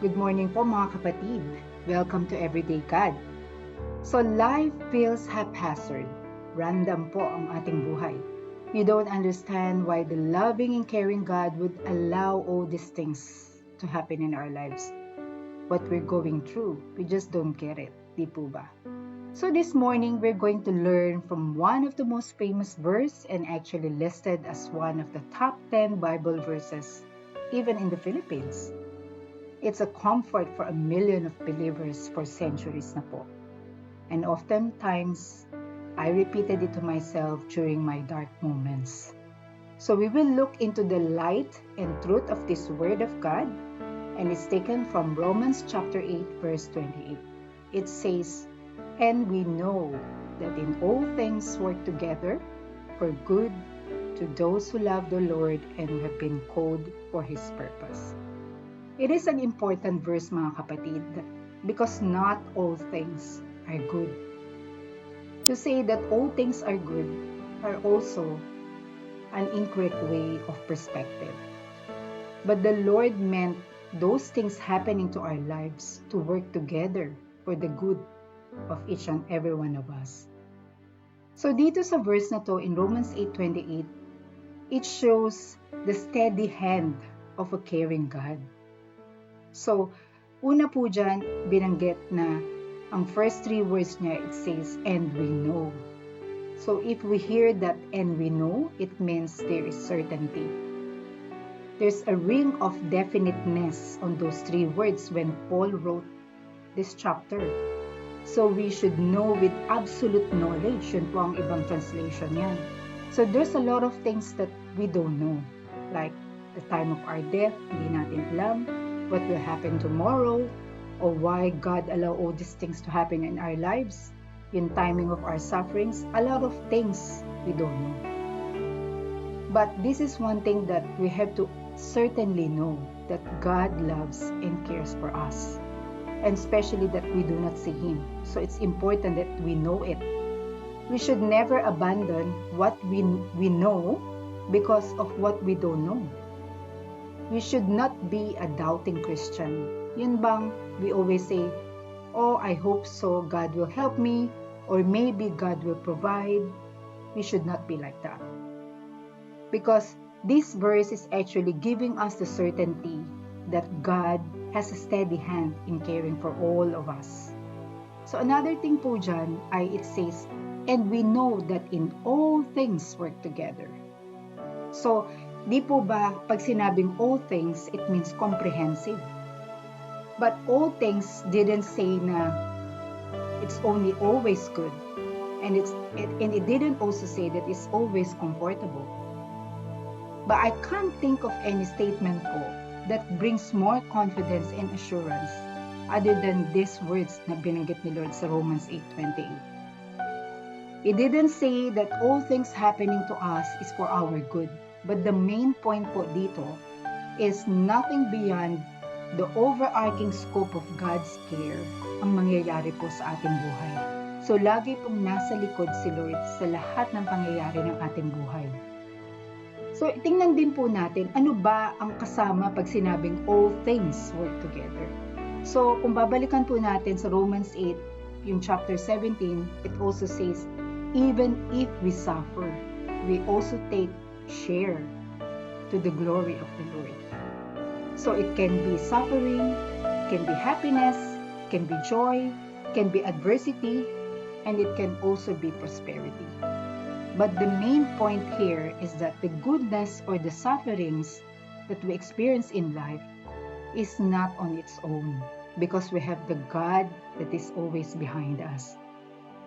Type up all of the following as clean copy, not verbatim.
Good morning po mga kapatid. Welcome to Everyday God. So life feels haphazard. Random po ang ating buhay. You don't understand why the loving and caring God would allow all these things to happen in our lives. What we're going through, we just don't get it. Di po ba? So this morning, we're going to learn from one of the most famous verse and actually listed as one of the top 10 Bible verses, even in the Philippines. It's a comfort for a million of believers for centuries na po. And oftentimes, I repeated it to myself during my dark moments. So we will look into the light and truth of this Word of God, and it's taken from Romans chapter 8, verse 28. It says, "And we know that in all things work together for good to those who love the Lord and who have been called for His purpose." It is an important verse mga kapatid because not all things are good. To say that all things are good are also an incorrect way of perspective. But the Lord meant those things happening to our lives to work together for the good of each and every one of us. So dito sa verse na to in Romans 8:28, it shows the steady hand of a caring God. So, una po dyan, binanggit na ang first three words niya, it says, "and we know." So, if we hear that "and we know," it means there is certainty. There's a ring of definiteness on those three words when Paul wrote this chapter. So, we should know with absolute knowledge. Yun po ang ibang translation yan. So, there's a lot of things that we don't know. Like, the time of our death, hindi natin alam. What will happen tomorrow, or why God allow all these things to happen in our lives, yung timing of our sufferings, a lot of things we don't know. But this is one thing that we have to certainly know, that God loves and cares for us, and especially that we do not see Him. So it's important that we know it. We should never abandon what we know because of what we don't know. We should not be a doubting Christian. Yun bang we always say, "Oh, I hope so, God will help me," or "maybe God will provide." We should not be like that. Because this verse is actually giving us the certainty that God has a steady hand in caring for all of us. So another thing po dyan ay it says, "and we know that in all things work together." So, di po ba pag sinabing all things, it means comprehensive. But all things didn't say na it's only always good. And it didn't also say that it's always comfortable. But I can't think of any statement po that brings more confidence and assurance other than these words na binanggit ni Lord sa Romans 8:28. It didn't say that all things happening to us is for our good. But the main point po dito is nothing beyond the overarching scope of God's care ang mangyayari po sa ating buhay. So lagi pong nasa likod si Lord sa lahat ng pangyayari ng ating buhay. So tingnan din po natin, ano ba ang kasama pag sinabing all things work together? So kung babalikan po natin sa Romans 8, yung chapter 17, it also says, "even if we suffer, we also take share to the glory of the Lord." So it can be suffering, can be happiness, can be joy, can be adversity, and it can also be prosperity. But the main point here is that the goodness or the sufferings that we experience in life is not on its own, because we have the God that is always behind us.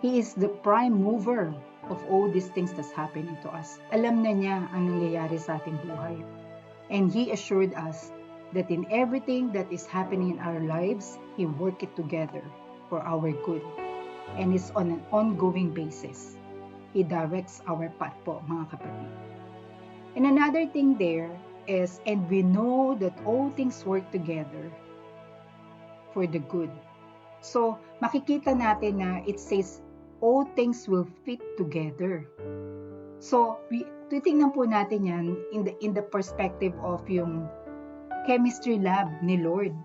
He is the prime mover of all these things that's happening to us. Alam na niya ang nangyayari sa ating buhay. And He assured us that in everything that is happening in our lives, He worked it together for our good. And it's on an ongoing basis. He directs our path po, mga kapatid. And another thing there is, "and we know that all things work together for the good." So, makikita natin na it says, all things will fit together. So, titingnan po natin yan in the perspective of yung chemistry lab ni Lord,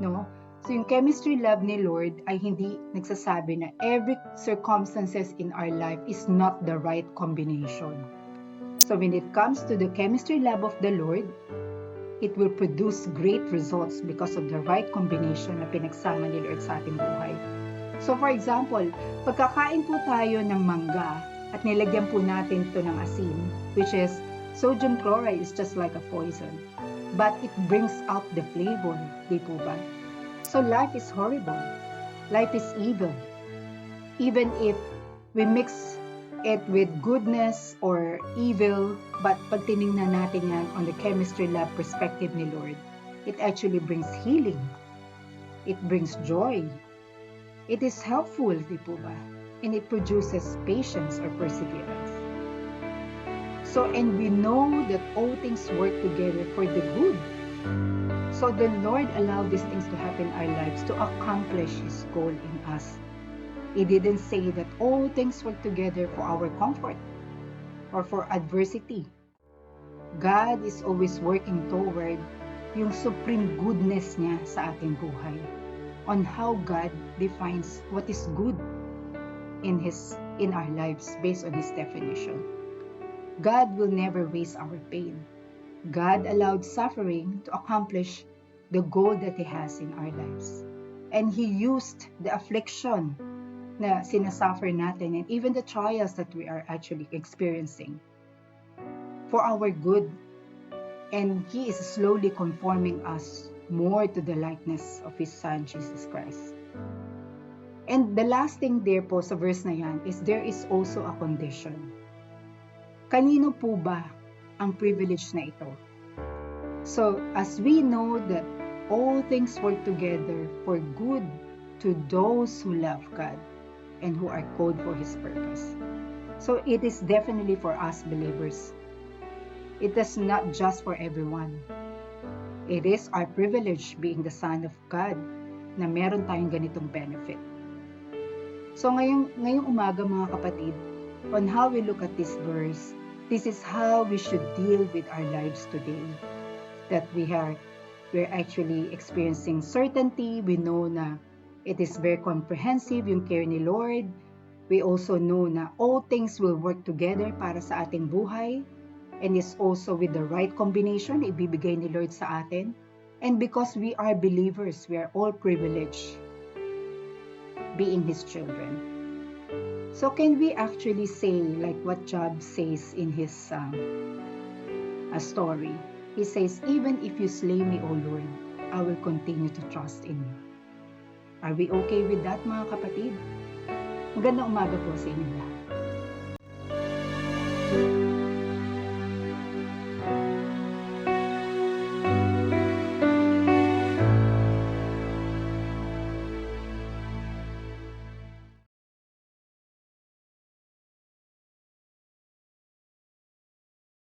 no? So yung chemistry lab ni Lord ay hindi nagsasabi na every circumstances in our life is not the right combination. So when it comes to the chemistry lab of the Lord, it will produce great results because of the right combination na pinagsama ni Lord sa ating buhay. So for example, pagkakain po tayo ng mangga at nilagyan po natin ito ng asin, which is sodium chloride is just like a poison, but it brings out the flavor, di po ba? So life is horrible. Life is evil. Even if we mix it with goodness or evil, but pag tinignan natin yan on the chemistry lab perspective ni Lord, it actually brings healing. It brings joy. It is helpful, di po ba? And it produces patience or perseverance. So, and we know that all things work together for the good. So the Lord allowed these things to happen in our lives to accomplish His goal in us. He didn't say that all things work together for our comfort or for adversity. God is always working toward yung supreme goodness niya sa ating buhay, on how God defines what is good in our lives based on His definition. God will never waste our pain. God allowed suffering to accomplish the goal that He has in our lives. And He used the affliction na sinasuffer natin and even the trials that we are actually experiencing for our good. And He is slowly conforming us more to the likeness of His Son, Jesus Christ. And the last thing there po sa verse na yan is there is also a condition. Kanino po ba ang privilege na ito? So, as we know that all things work together for good to those who love God and who are called for His purpose. So, it is definitely for us believers. It is not just for everyone. It is our privilege being the Son of God na meron tayong ganitong benefit. So, ngayong umaga mga kapatid, on how we look at this verse, this is how we should deal with our lives today. That we're actually experiencing certainty. We know na it is very comprehensive yung care ni Lord. We also know na all things will work together para sa ating buhay. And it's also with the right combination ibibigay ni Lord sa atin. And because we are believers, we are all privileged being His children. So can we actually say like what Job says in his a story? He says, even if you slay me, O Lord, I will continue to trust in you. Are we okay with that, mga kapatid? Magandang umaga po sa inyo lahat.